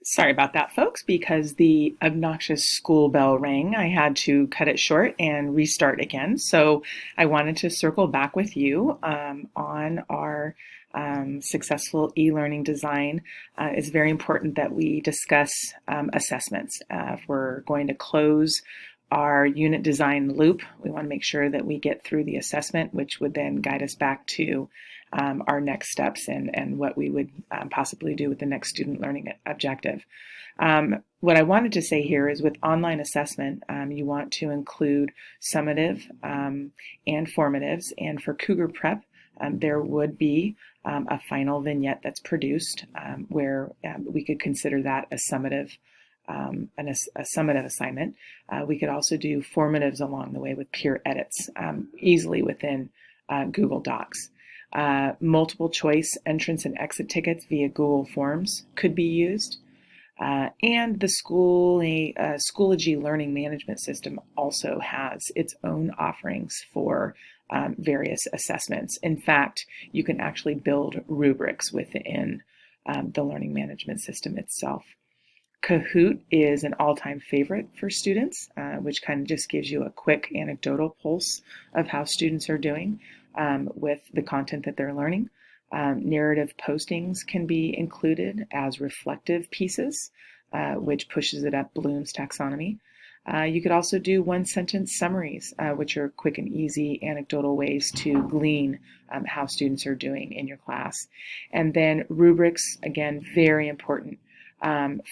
Sorry about that, folks, because the obnoxious school bell rang. I had to cut it short and restart again. So I wanted to circle back with you on our successful e-learning design. It's very important that we discuss assessments. If we're going to close our unit design loop, we want to make sure that we get through the assessment, which would then guide us back to our next steps and what we would possibly do with the next student learning objective. What I wanted to say here is with online assessment, you want to include summative and formatives. And for Cougar Prep, there would be a final vignette that's produced where we could consider that a summative a summative assignment. We could also do formatives along the way with peer edits easily within Google Docs. Multiple choice entrance and exit tickets via Google Forms could be used. And the Schoology learning management system also has its own offerings for various assessments. In fact, you can actually build rubrics within the learning management system itself. Kahoot is an all-time favorite for students, which kind of just gives you a quick anecdotal pulse of how students are doing with the content that they're learning. Narrative postings can be included as reflective pieces, which pushes it up Bloom's taxonomy. You could also do one-sentence summaries, which are quick and easy anecdotal ways to glean how students are doing in your class. And then rubrics, again, very important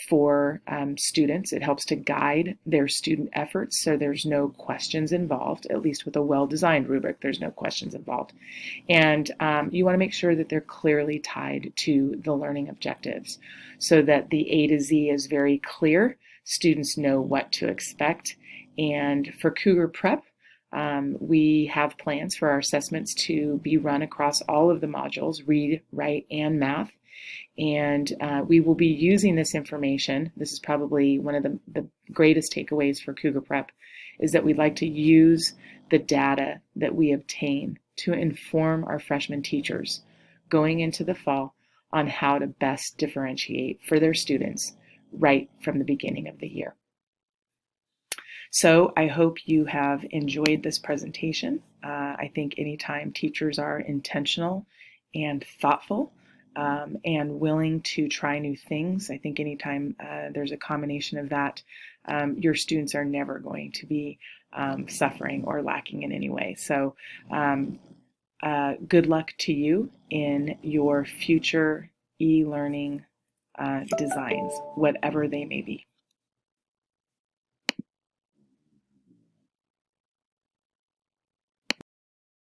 for students. It helps to guide their student efforts so there's no questions involved. At least with a well-designed rubric, there's no questions involved. And you want to make sure that they're clearly tied to the learning objectives so that the A to Z is very clear. Students know what to expect. And for Cougar Prep, we have plans for our assessments to be run across all of the modules, read, write, and math. And we will be using this information. This is probably one of the greatest takeaways for Cougar Prep, is that we'd like to use the data that we obtain to inform our freshman teachers going into the fall on how to best differentiate for their students right from the beginning of the year. So I hope you have enjoyed this presentation. I think anytime teachers are intentional and thoughtful and willing to try new things, I think anytime there's a combination of that, your students are never going to be suffering or lacking in any way. So good luck to you in your future e-learning designs, whatever they may be.